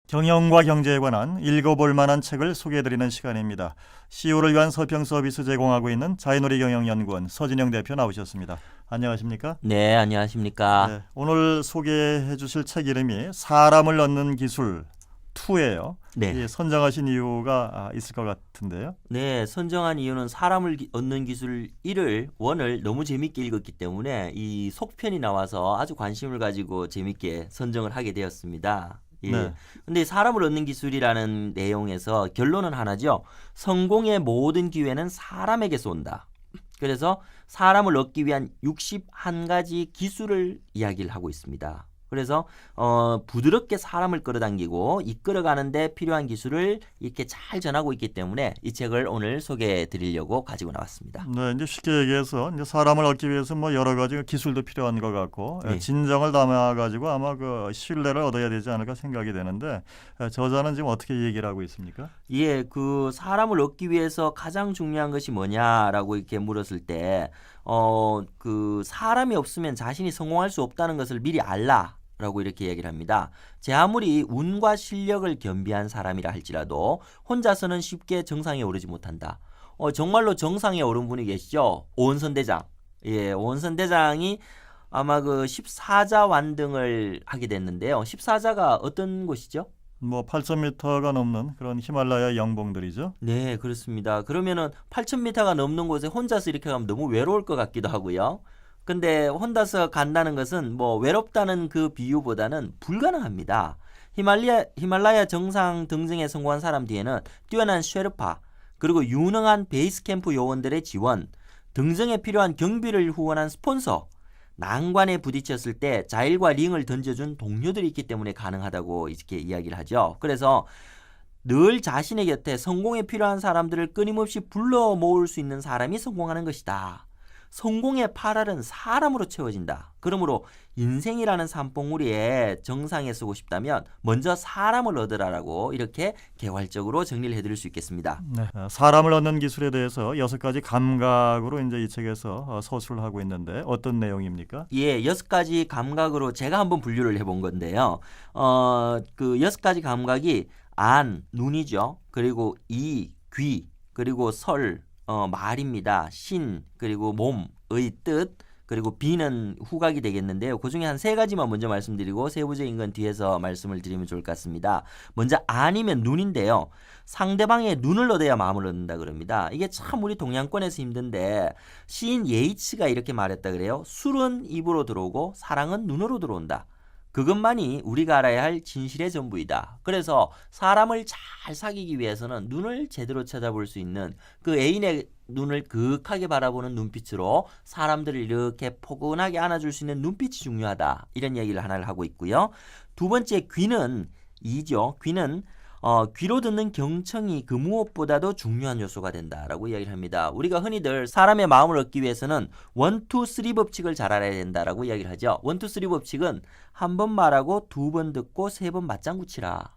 경영과 경제에 관한 읽어볼 만한 책을 소개해드리는 시간입니다. CEO를 위한 서평 서비스 제공하고 있는 자이노리 경영연구원 서진영 대표 나오셨습니다. 안녕하십니까? 네, 안녕하십니까? 네, 오늘 소개해 주실 책 이름이 사람을 얻는 기술 2예요. 네. 선정하신 이유가 있을 것 같은데요. 네, 선정한 이유는 사람을 얻는 기술 1을 원을 너무 재밌게 읽었기 때문에 이 속편이 나와서 아주 관심을 가지고 재밌게 선정을 하게 되었습니다. 예. 네. 근데 사람을 얻는 기술이라는 내용에서 결론은 하나죠. 성공의 모든 기회는 사람에게서 온다. 그래서 사람을 얻기 위한 61가지 기술을 이야기를 하고 있습니다. 그래서 부드럽게 사람을 끌어당기고 이끌어가는데 필요한 기술을 이렇게 잘 전하고 있기 때문에 이 책을 오늘 소개해 드리려고 가지고 나왔습니다. 네, 이제 쉽게 얘기해서 이제 사람을 얻기 위해서 뭐 여러 가지 기술도 필요한 것 같고 네. 진정을 담아가지고 아마 그 신뢰를 얻어야 되지 않을까 생각이 되는데 저자는 지금 어떻게 얘기를 하고 있습니까? 예, 그 사람을 얻기 위해서 가장 중요한 것이 뭐냐라고 이렇게 물었을 때, 그 사람이 없으면 자신이 성공할 수 없다는 것을 미리 알라라고 이렇게 얘기를 합니다. 제 아무리 운과 실력을 겸비한 사람이라 할지라도 혼자서는 쉽게 정상에 오르지 못한다. 정말로 정상에 오른 분이 계시죠? 오은선 대장. 예, 오은선 대장이 아마 그 14자 완등을 하게 됐는데요. 14자가 어떤 곳이죠? 뭐 8,000m가 넘는 그런 히말라야 영봉들이죠. 네, 그렇습니다. 그러면은 8,000m가 넘는 곳에 혼자서 이렇게 가면 너무 외로울 것 같기도 하고요. 근데 혼자서 간다는 것은 뭐 외롭다는 그 비유보다는 불가능합니다. 히말라야 정상 등정에 성공한 사람 뒤에는 뛰어난 쉐르파, 그리고 유능한 베이스 캠프 요원들의 지원, 등정에 필요한 경비를 후원한 스폰서, 난관에 부딪혔을 때 자일과 링을 던져준 동료들이 있기 때문에 가능하다고 이렇게 이야기를 하죠. 그래서 늘 자신의 곁에 성공에 필요한 사람들을 끊임없이 불러 모을 수 있는 사람이 성공하는 것이다. 성공의 8알은 사람으로 채워진다. 그러므로 인생이라는 산봉우리에 정상에 서고 싶다면 먼저 사람을 얻으라라고 이렇게 개괄적으로 정리를 해드릴 수 있겠습니다. 네, 사람을 얻는 기술에 대해서 6가지 감각으로 이제 이 책에서 서술을 하고 있는데 어떤 내용입니까? 예, 6가지 감각으로 제가 한번 분류를 해본 건데요. 그 6가지 감각이 안, 눈이죠. 그리고 이, 귀, 그리고 설, 말입니다. 신, 그리고 몸, 의, 뜻, 그리고 비는 후각이 되겠는데요. 그중에 한 3가지만 먼저 말씀드리고 세부적인 건 뒤에서 말씀을 드리면 좋을 것 같습니다. 먼저 안이면 눈인데요. 상대방의 눈을 얻어야 마음을 얻는다 그럽니다. 이게 참 우리 동양권에서 힘든데 시인 예이츠가 이렇게 말했다 그래요. 술은 입으로 들어오고 사랑은 눈으로 들어온다. 그것만이 우리가 알아야 할 진실의 전부이다. 그래서 사람을 잘 사귀기 위해서는 눈을 제대로 쳐다볼 수 있는 그 애인의 눈을 그윽하게 바라보는 눈빛으로 사람들을 이렇게 포근하게 안아줄 수 있는 눈빛이 중요하다. 이런 얘기를 하나를 하고 있고요. 2번째 귀는 이죠. 귀는 귀로 듣는 경청이 그 무엇보다도 중요한 요소가 된다라고 이야기를 합니다. 우리가 흔히들 사람의 마음을 얻기 위해서는 1, 2, 3 법칙을 잘 알아야 된다라고 이야기를 하죠. 1, 2, 3 법칙은 한 번 말하고 2번 듣고 3번 맞장구 치라.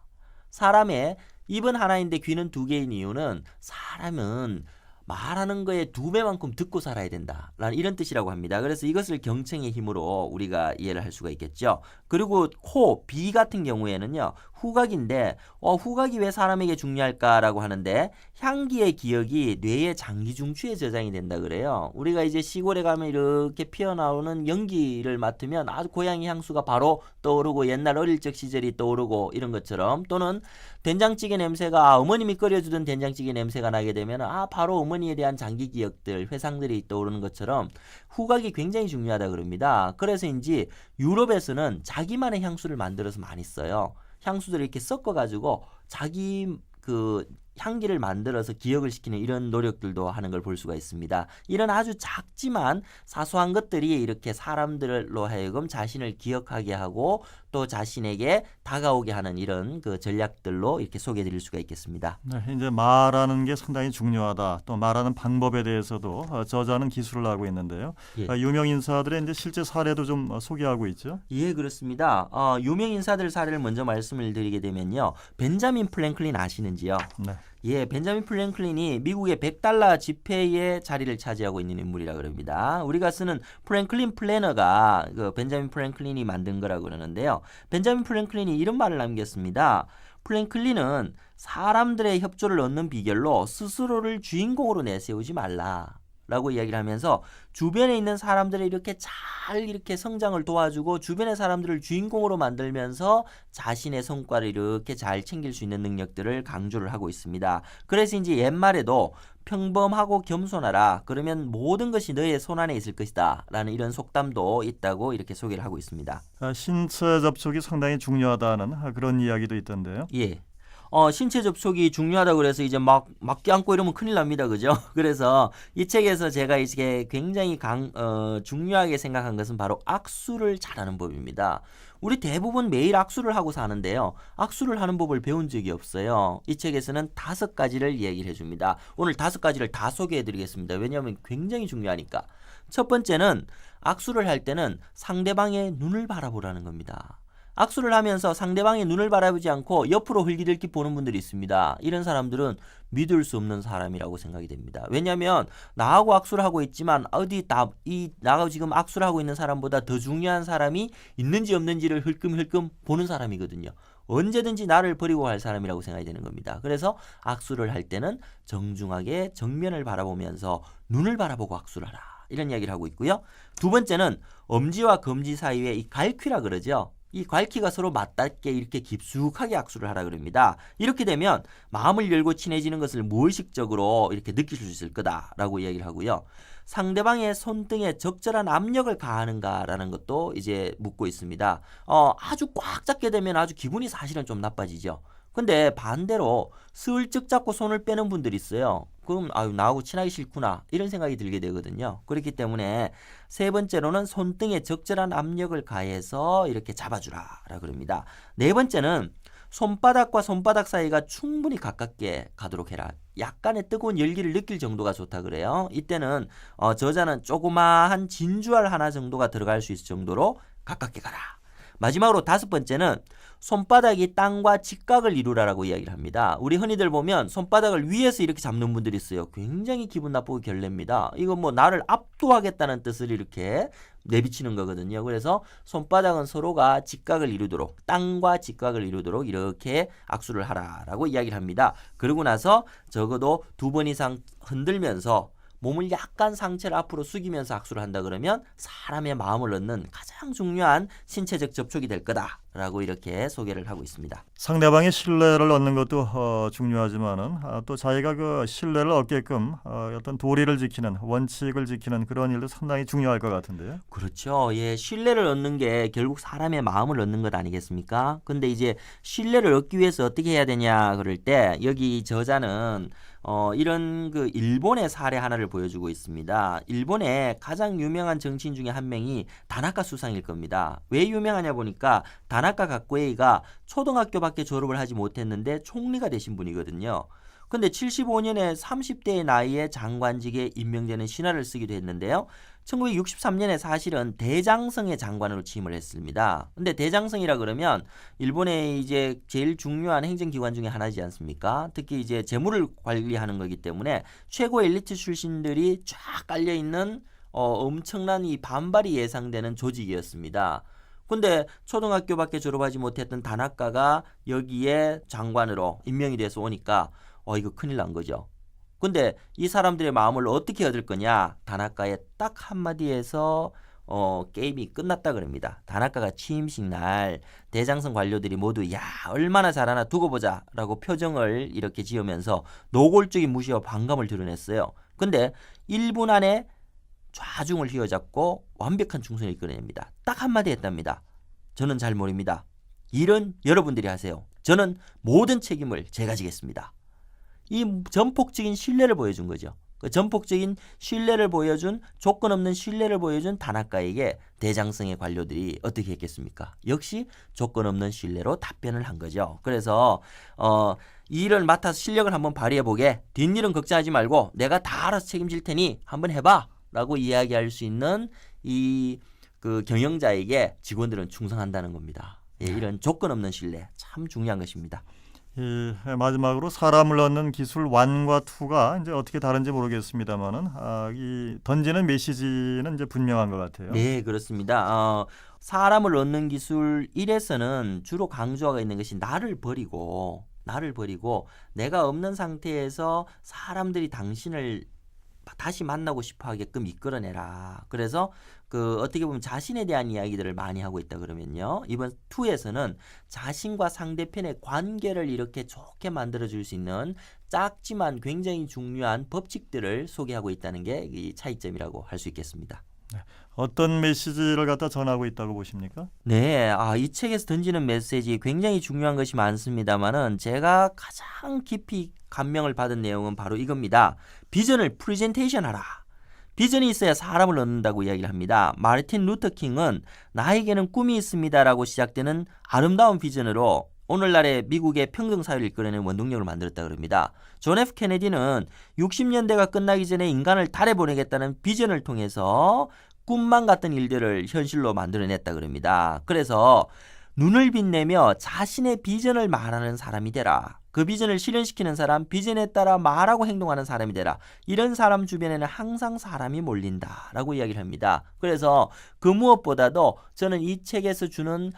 사람의 입은 하나인데 귀는 2개인 이유는 사람은 말하는 거에 2배만큼 듣고 살아야 된다. 라는 이런 뜻이라고 합니다. 그래서 이것을 경청의 힘으로 우리가 이해를 할 수가 있겠죠. 그리고 코, 비 같은 경우에는요. 후각인데 후각이 왜 사람에게 중요할까라고 하는데 향기의 기억이 뇌의 장기 중추에 저장이 된다 그래요. 우리가 이제 시골에 가면 이렇게 피어나오는 연기를 맡으면 아주 고향의 향수가 바로 떠오르고 옛날 어릴 적 시절이 떠오르고 이런 것처럼, 또는 된장찌개 냄새가 어머님이 끓여주던 된장찌개 냄새가 나게 되면 바로 어머니에 대한 장기 기억들, 회상들이 떠오르는 것처럼 후각이 굉장히 중요하다 그럽니다. 그래서인지 유럽에서는 자기만의 향수를 만들어서 많이 써요. 향수들을 이렇게 섞어가지고 자기 그 향기를 만들어서 기억을 시키는 이런 노력들도 하는 걸 볼 수가 있습니다. 이런 아주 작지만 사소한 것들이 이렇게 사람들로 하여금 자신을 기억하게 하고 또 자신에게 다가오게 하는 이런 그 전략들로 이렇게 소개해 드릴 수가 있겠습니다. 네, 이제 말하는 게 상당히 중요하다. 또 말하는 방법에 대해서도 저자는 기술을 하고 있는데요. 예. 유명 인사들의 이제 실제 사례도 좀 소개하고 있죠. 예, 그렇습니다. 유명 인사들 사례를 먼저 말씀을 드리게 되면요. 벤자민 프랭클린 아시는지요? 네. 예, 벤자민 프랭클린이 미국의 $100 지폐의 자리를 차지하고 있는 인물이라 그럽니다. 우리가 쓰는 프랭클린 플래너가 그 벤자민 프랭클린이 만든 거라고 그러는데요. 벤자민 프랭클린이 이런 말을 남겼습니다. 프랭클린은 사람들의 협조를 얻는 비결로 스스로를 주인공으로 내세우지 말라라고 이야기를 하면서 주변에 있는 사람들을 이렇게 잘 이렇게 성장을 도와주고 주변의 사람들을 주인공으로 만들면서 자신의 성과를 이렇게 잘 챙길 수 있는 능력들을 강조를 하고 있습니다. 그래서 이제 옛말에도 평범하고 겸손하라. 그러면 모든 것이 너의 손안에 있을 것이다. 라는 이런 속담도 있다고 이렇게 소개를 하고 있습니다. 신체 접촉이 상당히 중요하다는 그런 이야기도 있던데요. 예. 신체 접촉이 중요하다고 그래서 이제 막 껴안고 이러면 큰일 납니다. 그죠? 그래서 이 책에서 제가 이게 굉장히 중요하게 생각한 것은 바로 악수를 잘하는 법입니다. 우리 대부분 매일 악수를 하고 사는데요. 악수를 하는 법을 배운 적이 없어요. 이 책에서는 5가지를 얘기를 해줍니다. 오늘 5가지를 다 소개해드리겠습니다. 왜냐하면 굉장히 중요하니까. 첫 번째는 악수를 할 때는 상대방의 눈을 바라보라는 겁니다. 악수를 하면서 상대방의 눈을 바라보지 않고 옆으로 흘기들기 보는 분들이 있습니다. 이런 사람들은 믿을 수 없는 사람이라고 생각이 됩니다. 왜냐하면 나하고 악수를 하고 있지만 나하고 지금 악수를 하고 있는 사람보다 더 중요한 사람이 있는지 없는지를 흘끔흘끔 보는 사람이거든요. 언제든지 나를 버리고 갈 사람이라고 생각이 되는 겁니다. 그래서 악수를 할 때는 정중하게 정면을 바라보면서 눈을 바라보고 악수를 하라. 이런 이야기를 하고 있고요. 두 번째는 엄지와 검지 사이에 이 갈퀴라 그러죠. 이 갈퀴가 서로 맞닿게 이렇게 깊숙하게 악수를 하라 그럽니다. 이렇게 되면 마음을 열고 친해지는 것을 무의식적으로 이렇게 느끼실 수 있을 거다라고 이야기를 하고요. 상대방의 손등에 적절한 압력을 가하는가라는 것도 이제 묻고 있습니다. 아주 꽉 잡게 되면 아주 기분이 사실은 좀 나빠지죠. 근데 반대로 슬쩍 잡고 손을 빼는 분들이 있어요. 그럼 나하고 친하기 싫구나 이런 생각이 들게 되거든요. 그렇기 때문에 세 번째로는 손등에 적절한 압력을 가해서 이렇게 잡아주라라 그럽니다. 네 번째는 손바닥과 손바닥 사이가 충분히 가깝게 가도록 해라. 약간의 뜨거운 열기를 느낄 정도가 좋다 그래요. 이때는 저자는 조그마한 진주알 하나 정도가 들어갈 수 있을 정도로 가깝게 가라. 마지막으로 5번째는 손바닥이 땅과 직각을 이루라라고 이야기를 합니다. 우리 흔히들 보면 손바닥을 위에서 이렇게 잡는 분들이 있어요. 굉장히 기분 나쁘고 결례입니다. 이건 뭐 나를 압도하겠다는 뜻을 이렇게 내비치는 거거든요. 그래서 손바닥은 서로가 직각을 이루도록 땅과 직각을 이루도록 이렇게 악수를 하라라고 이야기를 합니다. 그러고 나서 적어도 2번 이상 흔들면서 몸을 약간 상체를 앞으로 숙이면서 악수를 한다 그러면 사람의 마음을 얻는 가장 중요한 신체적 접촉이 될 거다라고 이렇게 소개를 하고 있습니다. 상대방의 신뢰를 얻는 것도 중요하지만은 또 자기가 그 신뢰를 얻게끔 어떤 도리를 지키는 원칙을 지키는 그런 일도 상당히 중요할 것 같은데요. 그렇죠. 예, 신뢰를 얻는 게 결국 사람의 마음을 얻는 것 아니겠습니까? 근데 이제 신뢰를 얻기 위해서 어떻게 해야 되냐 그럴 때 여기 저자는 이런 그 일본의 사례 하나를 보여주고 있습니다. 일본의 가장 유명한 정치인 중에 한 명이 다나카 수상일 겁니다. 왜 유명하냐 보니까 다나카 가쿠에이가 초등학교밖에 졸업을 하지 못했는데 총리가 되신 분이거든요. 근데 75년에 30대의 나이에 장관직에 임명되는 신화를 쓰기도 했는데요. 1963년에 사실은 대장성의 장관으로 취임을 했습니다. 근데 대장성이라 그러면 일본의 이제 제일 중요한 행정기관 중에 하나지 않습니까? 특히 이제 재무를 관리하는 거기 때문에 최고 엘리트 출신들이 쫙 깔려 있는 엄청난 이 반발이 예상되는 조직이었습니다. 근데 초등학교밖에 졸업하지 못했던 다나카가 여기에 장관으로 임명이 돼서 오니까 이거 큰일 난 거죠. 근데 이 사람들의 마음을 어떻게 얻을 거냐? 다나카의 딱 한마디에서 게임이 끝났다 그럽니다. 다나카가 취임식 날 대장성 관료들이 모두 야 얼마나 잘하나 두고 보자 라고 표정을 이렇게 지으면서 노골적인 무시와 반감을 드러냈어요. 근데 1분 안에 좌중을 휘어잡고 완벽한 충성을 이끌어냅니다. 딱 한마디 했답니다. 저는 잘 모릅니다. 일은 여러분들이 하세요. 저는 모든 책임을 제가 지겠습니다. 이 전폭적인 신뢰를 보여준 거죠. 그 전폭적인 신뢰를 보여준 조건 없는 신뢰를 보여준 다나카에게 대장성의 관료들이 어떻게 했겠습니까? 역시 조건 없는 신뢰로 답변을 한 거죠. 그래서 이 일을 맡아서 실력을 한번 발휘해보게. 뒷일은 걱정하지 말고 내가 다 알아서 책임질 테니 한번 해봐 라고 이야기할 수 있는 이 그 경영자에게 직원들은 충성한다는 겁니다. 예, 이런 조건 없는 신뢰 참 중요한 것입니다. 마지막으로 사람을 얻는 기술 1과 2가 이제 어떻게 다른지 모르겠습니다만은 이 던지는 메시지는 이제 분명한 것 같아요. 네, 그렇습니다. 사람을 얻는 기술 1에서는 주로 강조하고 있는 것이 나를 버리고 내가 없는 상태에서 사람들이 당신을 다시 만나고 싶어 하게끔 이끌어내라. 그래서 어떻게 보면 자신에 대한 이야기들을 많이 하고 있다 그러면요. 이번 2에서는 자신과 상대편의 관계를 이렇게 좋게 만들어 줄 수 있는 작지만 굉장히 중요한 법칙들을 소개하고 있다는 게 이 차이점이라고 할 수 있겠습니다. 어떤 메시지를 갖다 전하고 있다고 보십니까? 네, 이 책에서 던지는 메시지 굉장히 중요한 것이 많습니다만은 제가 가장 깊이 감명을 받은 내용은 바로 이겁니다. 비전을 프레젠테이션 하라. 비전이 있어야 사람을 얻는다고 이야기를 합니다. 마르틴 루터 킹은 나에게는 꿈이 있습니다라고 시작되는 아름다운 비전으로 오늘날의 미국의 평등사회를 이끌어내는 원동력을 만들었다 그럽니다. 존 F 케네디는 60년대가 끝나기 전에 인간을 달에 보내겠다는 비전을 통해서 꿈만 같던 일들을 현실로 만들어냈다 그럽니다. 그래서 눈을 빛내며 자신의 비전을 말하는 사람이 되라. 그 비전을 실현시키는 사람, 비전에 따라 말하고 행동하는 사람이 되라. 이런 사람 주변에는 항상 사람이 몰린다라고 이야기를 합니다. 그래서 그 무엇보다도 저는 이 책에서 주는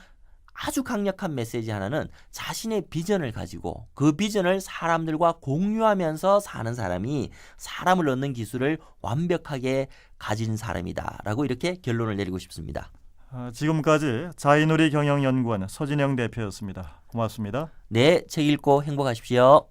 아주 강력한 메시지 하나는 자신의 비전을 가지고 그 비전을 사람들과 공유하면서 사는 사람이 사람을 얻는 기술을 완벽하게 가진 사람이다라고 이렇게 결론을 내리고 싶습니다. 지금까지 자이누리 경영연구원 서진영 대표였습니다. 고맙습니다. 네, 책 읽고 행복하십시오.